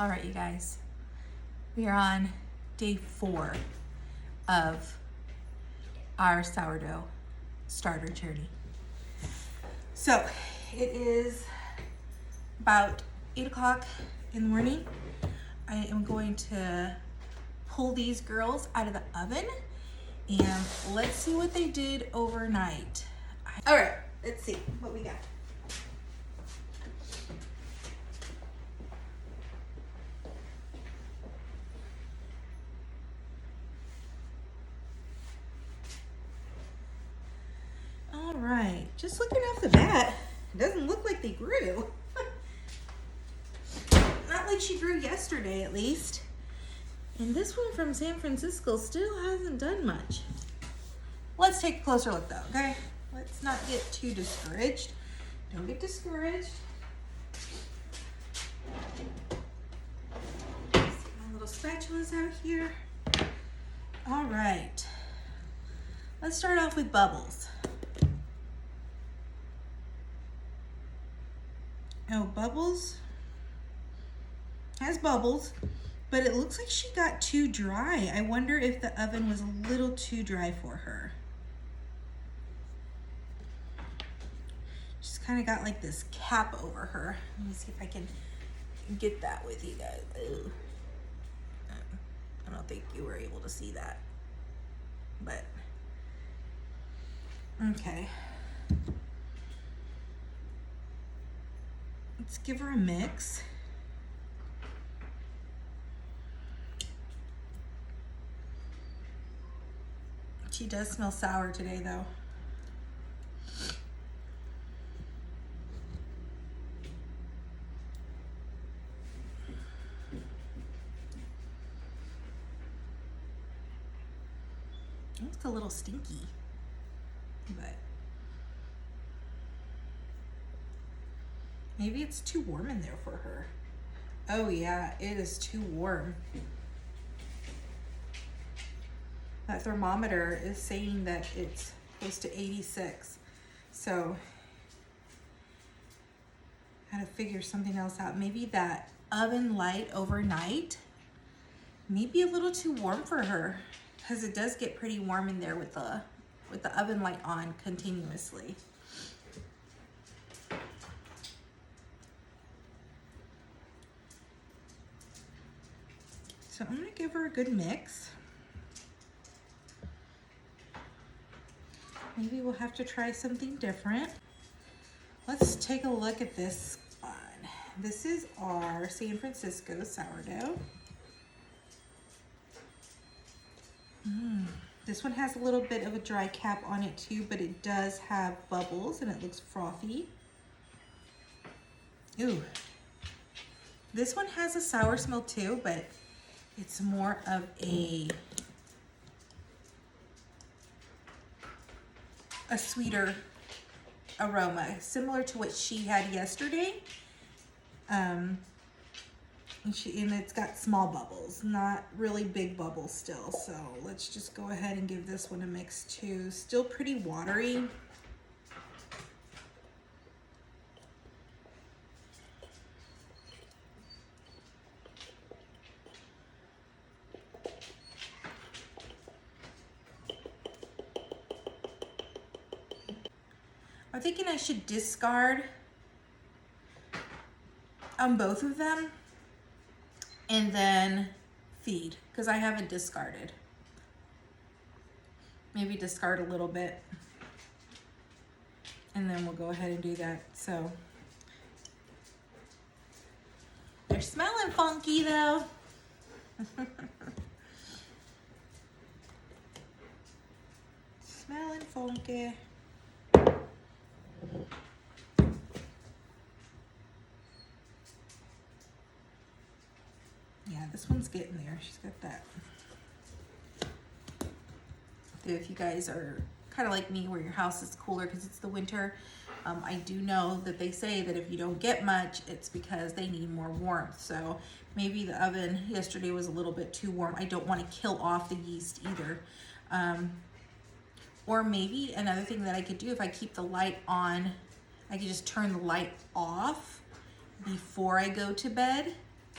All right, you guys, we are on day 4 of our sourdough starter journey. So it is about 8 o'clock in the morning. I am going to pull these girls out of the oven and let's see what they did overnight. All right, let's see what we got. All right, just looking off the bat, it doesn't look like they grew. Not like she grew yesterday, at least. And this one from San Francisco still hasn't done much. Let's take a closer look though, okay? Let's not get too discouraged. Don't get discouraged. My little spatulas out here. All right. Let's start off with Bubbles. Oh, Bubbles has bubbles, but it looks like she got too dry. I wonder if the oven was a little too dry for her. She's kind of got like this cap over her. Let me see if I can get that with you guys. Ooh. I don't think you were able to see that, but okay. Let's give her a mix. She does smell sour today though. It looks a little stinky, but maybe it's too warm in there for her. Oh yeah, it is too warm. That thermometer is saying that it's close to 86. So I gotta figure something else out. Maybe that oven light overnight may be a little too warm for her, because it does get pretty warm in there with the oven light on continuously. So I'm gonna give her a good mix. Maybe we'll have to try something different. Let's take a look at this one. This is our San Francisco sourdough. This one has a little bit of a dry cap on it too, but it does have bubbles and it looks frothy. Ooh. This one has a sour smell too, but it's more of a sweeter aroma, similar to what she had yesterday. And it's got small bubbles, not really big bubbles still. So let's just go ahead and give this one a mix too. Still pretty watery. I'm thinking I should discard on both of them and then feed, because I haven't discarded. Maybe discard a little bit and then we'll go ahead and do that. So they're smelling funky though. Smelling funky. Yeah, this one's getting there. She's got that. If you guys are kind of like me where your house is cooler because it's the winter, I do know that they say that if you don't get much, it's because they need more warmth. So maybe the oven yesterday was a little bit too warm. I don't want to kill off the yeast either. Or maybe another thing that I could do, if I keep the light on, I could just turn the light off before I go to bed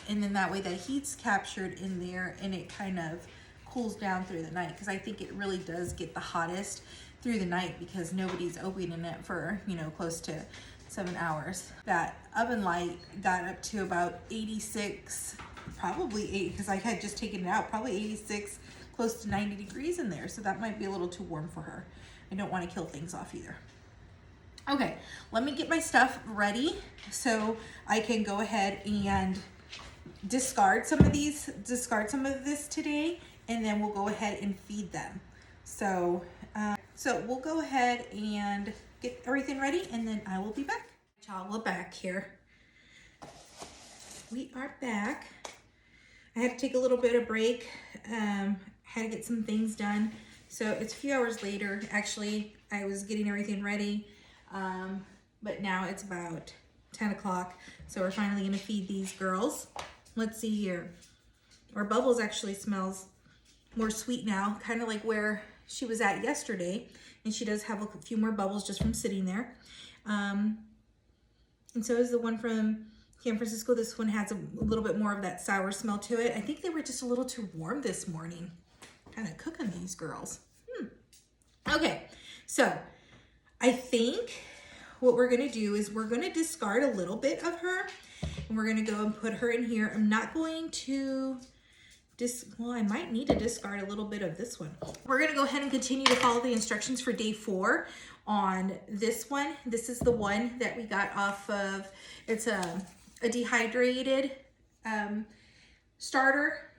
And then that way that heat's captured in there and it kind of cools down through the night, because I think it really does get the hottest through the night because nobody's opening it for, you know, close to 7 hours. That oven light got up to about 86, probably 8, because I had just taken it out, probably 86, close to 90 degrees in there. So that might be a little too warm for her. I don't want to kill things off either. Okay, let me get my stuff ready so I can go ahead and discard some of this today, and then we'll go ahead and feed them. So we'll go ahead and get everything ready, and then I will be back. Y'all, we're back here. We are back. I had to take a little bit of break. Had to get some things done. So it's a few hours later. Actually, I was getting everything ready. But now it's about 10 o'clock. So we're finally gonna feed these girls. Let's see here. Our Bubbles actually smells more sweet now, kind of like where she was at yesterday. And she does have a few more bubbles just from sitting there. And so is the one from San Francisco. This one has a little bit more of that sour smell to it. I think they were just a little too warm this morning. Kind of cooking these girls. Okay, so I think what we're gonna do is we're gonna discard a little bit of her, and we're gonna go and put her in here. I'm not going to well, I might need to discard a little bit of this one. We're gonna go ahead and continue to follow the instructions for day 4 on this one. This is the one that we got off of, it's a dehydrated starter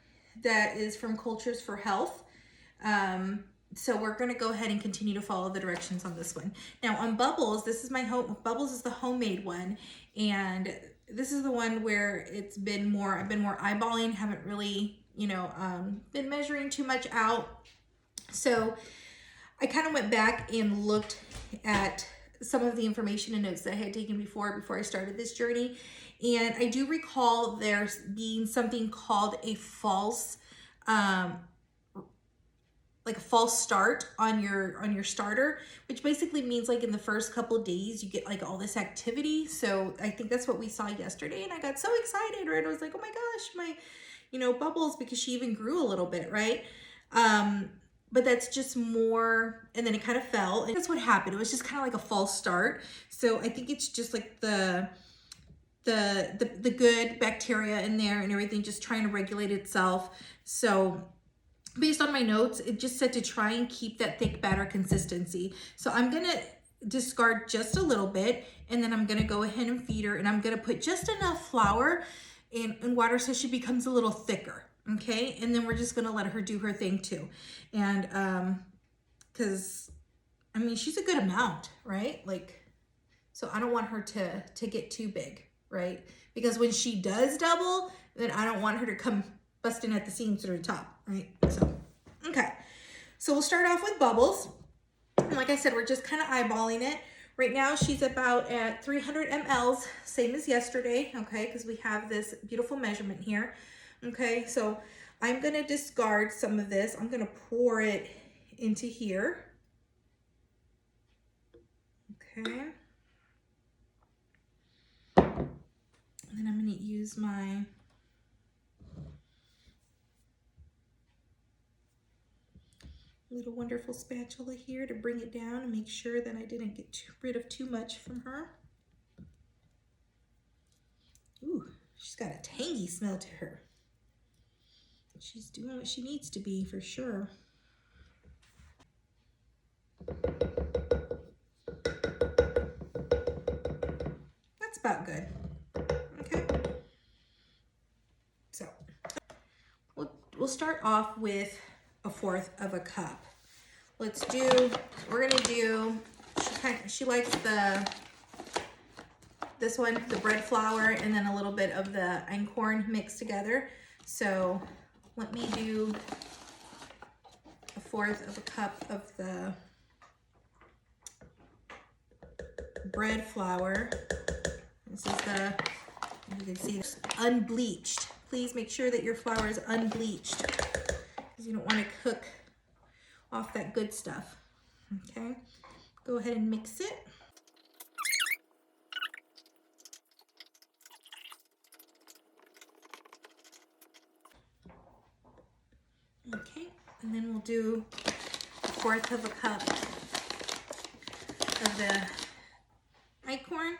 that is from Cultures for Health. So we're gonna go ahead and continue to follow the directions on this one. Now on Bubbles, this is Bubbles is the homemade one, and this is the one where I've been more eyeballing, haven't really, you know, been measuring too much out. So I kind of went back and looked at some of the information and notes that I had taken before I started this journey. And I do recall there being something called a false, like a false start on your starter, which basically means like in the first couple of days you get like all this activity. So I think that's what we saw yesterday, and I got so excited, right? I was like, oh my gosh, my, you know, Bubbles, because she even grew a little bit, right? But that's just more, and then it kind of fell, and that's what happened. It was just kind of like a false start. So I think it's just like the good bacteria in there and everything just trying to regulate itself. So based on my notes, it just said to try and keep that thick batter consistency. So I'm gonna discard just a little bit, and then I'm gonna go ahead and feed her, and I'm gonna put just enough flour and water so she becomes a little thicker, okay? And then we're just gonna let her do her thing too. And because I mean, she's a good amount, right? Like, so I don't want her to get too big, right? Because when she does double, then I don't want her to come busting at the seams through the top, right? So, okay. So we'll start off with Bubbles. And like I said, we're just kind of eyeballing it. Right now, she's about at 300 mLs, same as yesterday, okay? Because we have this beautiful measurement here, okay? So I'm gonna discard some of this. I'm gonna pour it into here, okay? And then I'm gonna use my little wonderful spatula here to bring it down and make sure that I didn't get rid of too much from her. Ooh, she's got a tangy smell to her. She's doing what she needs to be for sure. That's about good. Okay. So we'll start off with 1/4 of a cup. We're gonna do, she likes this one, the bread flour, and then a little bit of the einkorn mixed together. So let me do 1/4 of a cup of the bread flour. This is you can see it's unbleached. Please make sure that your flour is unbleached, because you don't want to cook off that good stuff, okay? Go ahead and mix it. Okay, and then we'll do 1/4 of a cup of the acorn.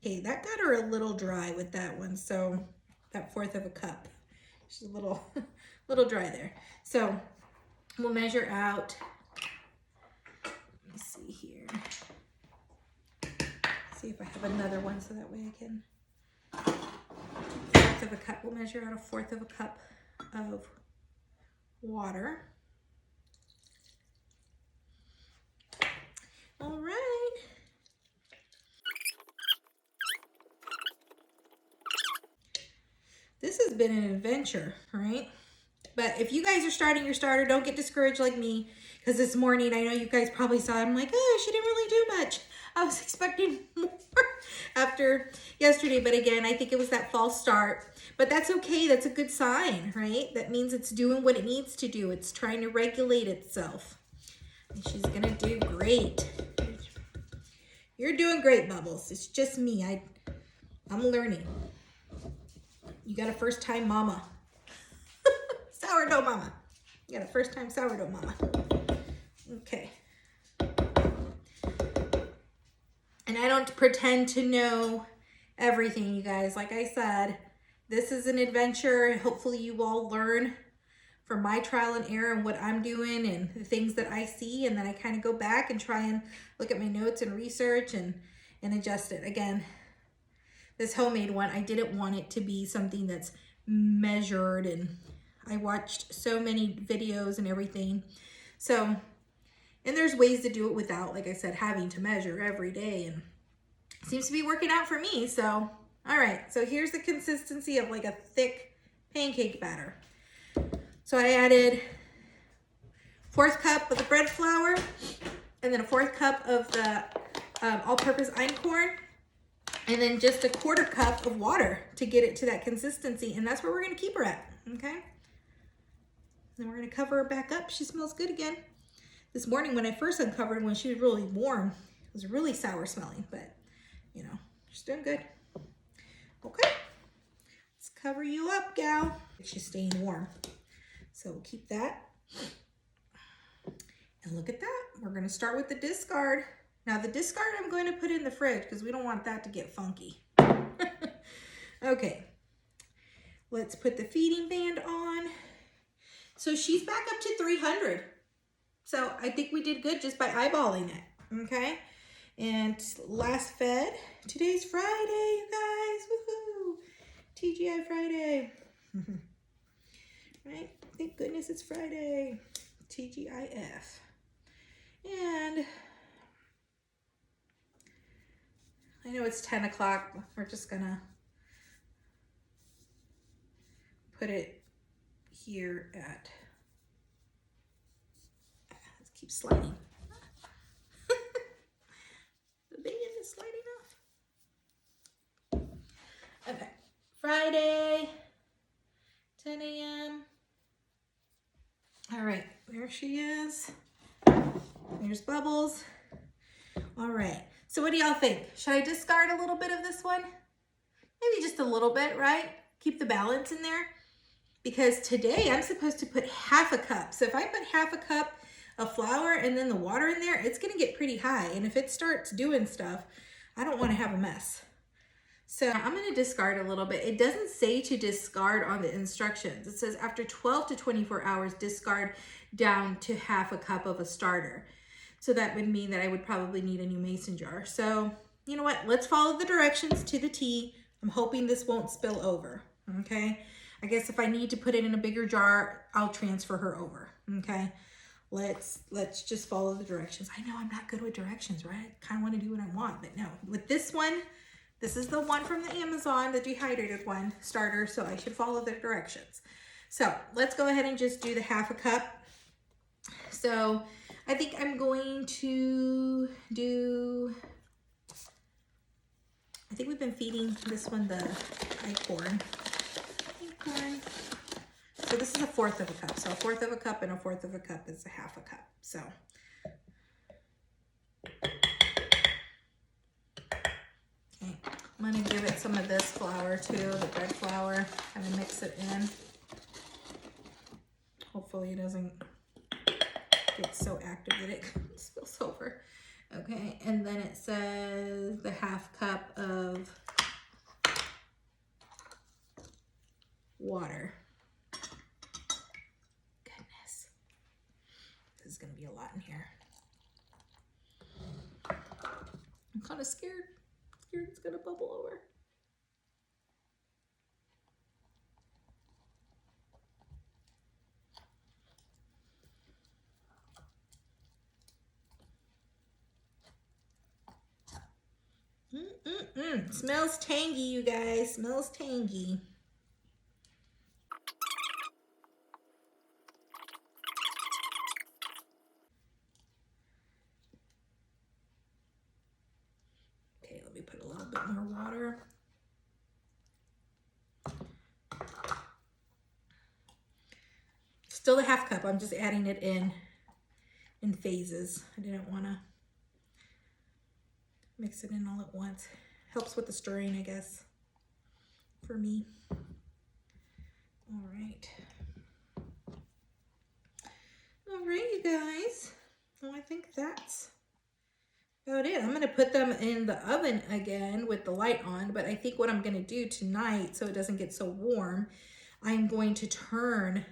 Okay, that got her a little dry with that one, so that 1/4 of a cup. She's a little, little dry there. So we'll measure out, let me see here. See if I have another one so that way I can, 1/4 of a cup. We'll measure out a 1/4 of a cup of water. All right. This has been an adventure, right? But if you guys are starting your starter, don't get discouraged like me. Because this morning, I know you guys probably saw, I'm like, oh, she didn't really do much. I was expecting more after yesterday. But again, I think it was that false start. But that's okay. That's a good sign, right? That means it's doing what it needs to do. It's trying to regulate itself. And she's going to do great. You're doing great, Bubbles. It's just me. I'm learning. You got a first-time mama. Sourdough mama. You got a first-time sourdough mama. Okay. And I don't pretend to know everything, you guys. Like I said, this is an adventure. Hopefully you all learn from my trial and error and what I'm doing and the things that I see. And then I kind of go back and try and look at my notes and research and adjust it. Again, this homemade one, I didn't want it to be something that's measured, and I watched so many videos and everything. So, and there's ways to do it without, like I said, having to measure every day, and it seems to be working out for me. So, all right, so here's the consistency of like a thick pancake batter. So I added 1/4 cup of the bread flour, and then a 1/4 cup of the all-purpose einkorn, and then just a 1/4 cup of water to get it to that consistency. And that's where we're going to keep her at, okay? Then we're going to cover her back up. She smells good again. This morning when I first uncovered, when she was really warm, it was really sour smelling, but you know, she's doing good. Okay, let's cover you up, gal. She's staying warm. So we'll keep that. And look at that. We're going to start with the discard. Now the discard I'm going to put in the fridge because we don't want that to get funky. Okay, let's put the feeding band on. So she's back up to 300. So I think we did good just by eyeballing it, okay? And last fed, today's Friday, you guys, woohoo! TGI Friday. Right, thank goodness it's Friday, TGIF. And I know it's 10 o'clock. We're just gonna put it here at, let's keep sliding. The band is sliding off. Okay, Friday, 10 a.m. All right, there she is. There's Bubbles. All right. So what do y'all think? Should I discard a little bit of this one? Maybe just a little bit, right? Keep the balance in there. Because today I'm supposed to put 1/2 cup. So if I put 1/2 cup of flour and then the water in there, it's going to get pretty high. And if it starts doing stuff, I don't want to have a mess. So I'm going to discard a little bit. It doesn't say to discard on the instructions. It says after 12 to 24 hours, discard down to 1/2 cup of a starter. So that would mean that I would probably need a new mason jar. So you know what? Let's follow the directions to the T. I'm hoping this won't spill over, okay? I guess if I need to put it in a bigger jar, I'll transfer her over, okay? Let's just follow the directions. I know I'm not good with directions, right? I kind of want to do what I want, but no. With this one, this is the one from the Amazon, the dehydrated one, starter, so I should follow the directions. So let's go ahead and just do the 1/2 cup. So I think I'm going to do, I think we've been feeding this one the acorn. So this is a 1/4 of a cup. So a 1/4 of a cup and a 1/4 of a cup is a 1/2 cup. So I'm gonna give it some of this flour too, the bread flour, kind of mix it in. Hopefully it doesn't get so active that it spills over. Okay, and then it says the 1/2 cup of water. Goodness, this is gonna be a lot in here. I'm kind of scared it's gonna bubble over. Smells tangy, you guys. Smells tangy. Okay, let me put a little bit more water. Still the 1/2 cup. I'm just adding it in phases. I didn't want to mix it in all at once. Helps with the stirring, I guess, for me. All right. All right, you guys. Well, I think that's about it. I'm going to put them in the oven again with the light on, but I think what I'm going to do tonight, so it doesn't get so warm, I'm going to turn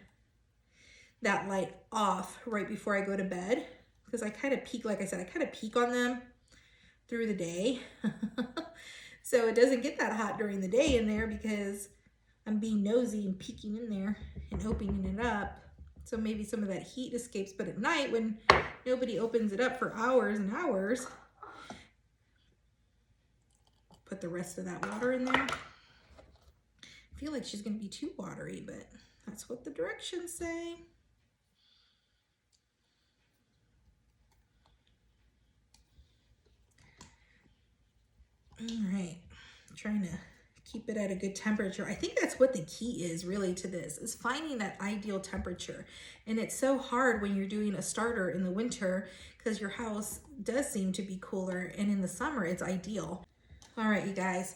that light off right before I go to bed, because I kind of peek, like I said, I kind of peek on them through the day. So it doesn't get that hot during the day in there because I'm being nosy and peeking in there and opening it up. So maybe some of that heat escapes, but at night when nobody opens it up for hours and hours, put the rest of that water in there. I feel like she's gonna be too watery, but that's what the directions say. All right, I'm trying to keep it at a good temperature. I think that's what the key is really to this, is finding that ideal temperature. And it's so hard when you're doing a starter in the winter because your house does seem to be cooler, and in the summer it's ideal. All right, you guys,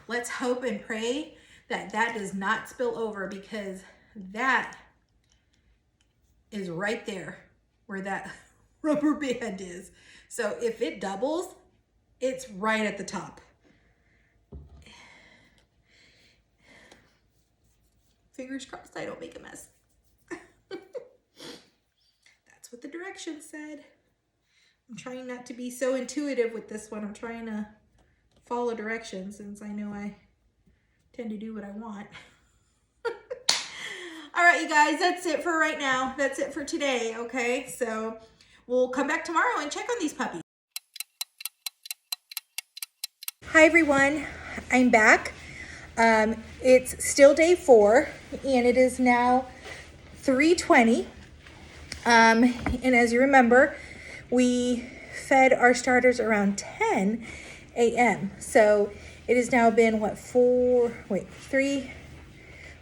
let's hope and pray that that does not spill over, because that is right there where that rubber band is. So if it doubles, it's right at the top. Fingers crossed I don't make a mess. That's what the directions said. I'm trying not to be so intuitive with this one. I'm trying to follow directions since I know I tend to do what I want. All right, you guys, that's it for right now. That's it for today, okay? So we'll come back tomorrow and check on these puppies. Hi, everyone. I'm back. It's still day 4, and it is now 3:20. And as you remember, we fed our starters around 10 a.m. So it has now been, what,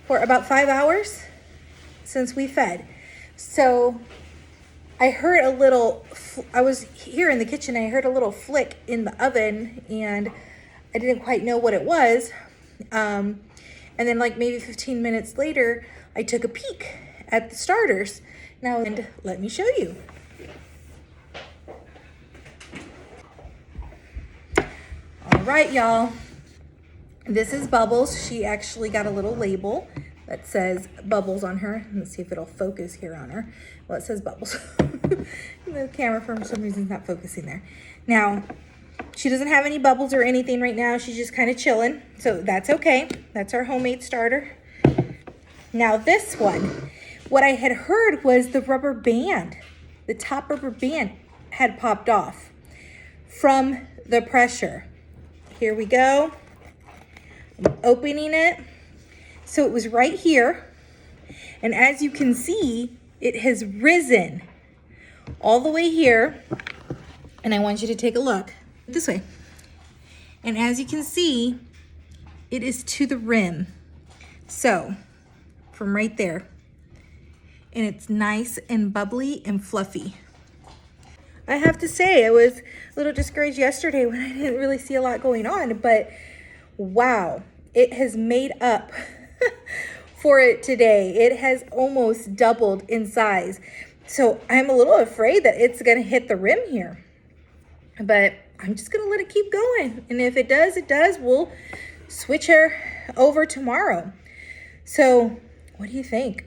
about 5 hours since we fed. So I heard a little, I was here in the kitchen, I heard a little flick in the oven, and I didn't quite know what it was. And then like maybe 15 minutes later, I took a peek at the starters. Now, and let me show you. All right, y'all. This is Bubbles. She actually got a little label that says Bubbles on her. Let's see if it'll focus here on her. Well, it says Bubbles. The camera for some reason is not focusing there. Now, she doesn't have any bubbles or anything right now. She's just kind of chilling. So that's okay. That's our homemade starter. Now this one, what I had heard was the rubber band, the top rubber band had popped off from the pressure. Here we go. I'm opening it. So it was right here. And as you can see, it has risen all the way here. And I want you to take a look this way. And as you can see, it is to the rim. So from right there. And it's nice and bubbly and fluffy. I have to say, I was a little discouraged yesterday when I didn't really see a lot going on, but wow, it has made up for it today. It has almost doubled in size. So I'm a little afraid that it's gonna hit the rim here, but I'm just gonna let it keep going. And if it does, it does. We'll switch her over tomorrow. So what do you think?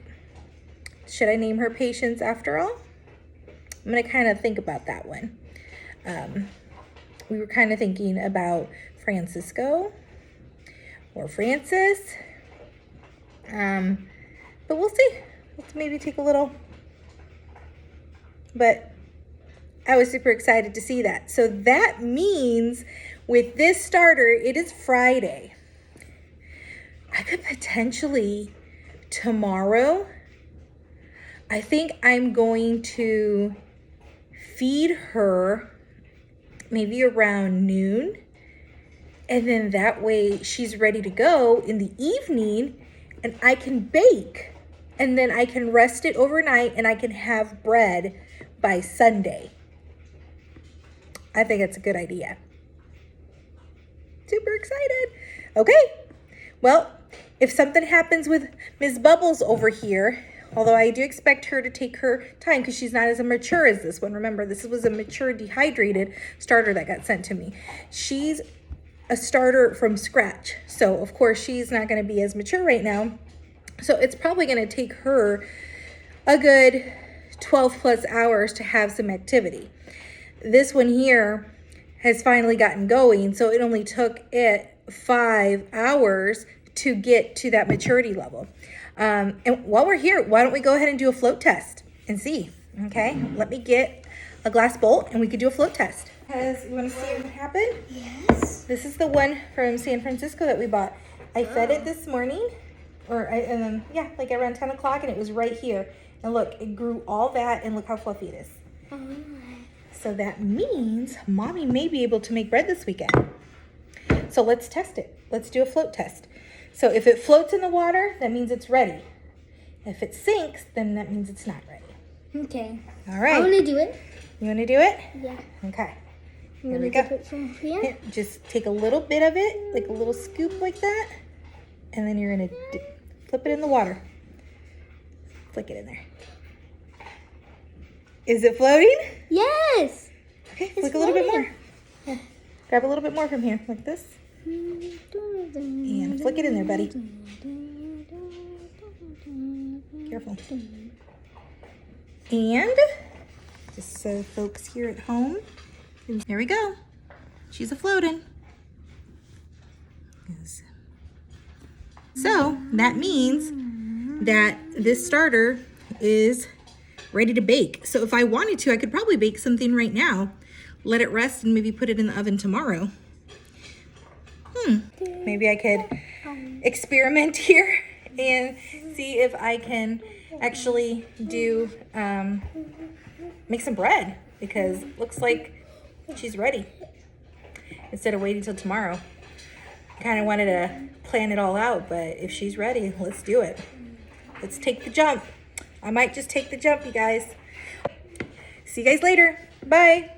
Should I name her Patience after all? I'm gonna kind of think about that one. We were kind of thinking about Francisco or Francis. But we'll see. Let's maybe take a little. But I was super excited to see that. So that means with this starter, it is Friday. I could potentially tomorrow, I think I'm going to feed her maybe around noon. And then that way she's ready to go in the evening and I can bake. And then I can rest it overnight and I can have bread by Sunday. I think it's a good idea. Super excited. Okay. Well, if something happens with Ms. Bubbles over here, although I do expect her to take her time because she's not as mature as this one. Remember, this was a mature dehydrated starter that got sent to me. She's a starter from scratch. So, of course, she's not going to be as mature right now. So, it's probably going to take her a good 12 plus hours to have some activity. This one here has finally gotten going. So, it only took it 5 hours to get to that maturity level. And while we're here, why don't we go ahead and do a float test and see, okay? Let me get a glass bowl and we could do a float test. You want to see what happened? Yes. This is the one from San Francisco that we bought. I fed it this morning, like around 10 o'clock, and it was right here. And look, it grew all that, and look how fluffy it is. So that means Mommy may be able to make bread this weekend. So let's test it. Let's do a float test. So if it floats in the water, that means it's ready. If it sinks, then that means it's not ready. Okay. All right. I want to do it. You want to do it? Yeah. Okay. I'm Here we gonna go. dip it from here. Here, just take a little bit of it, like a little scoop like that, and then you're going to flip it in the water. Flick it in there. Is it floating? Yes. Okay, It's flick a little bit floating. more. Yeah. Grab a little bit more from here, like this. And flick it in there, buddy. Careful. And just so folks here at home, there we go. She's a floating. So that means that this starter is ready to bake. So if I wanted to, I could probably bake something right now, let it rest, and maybe put it in the oven tomorrow. Maybe I could experiment here and see if I can actually do, make some bread, because it looks like she's ready instead of waiting till tomorrow. Kind of wanted to plan it all out, but if she's ready, let's do it. Let's take the jump. I might just take the jump, you guys. See you guys later. Bye.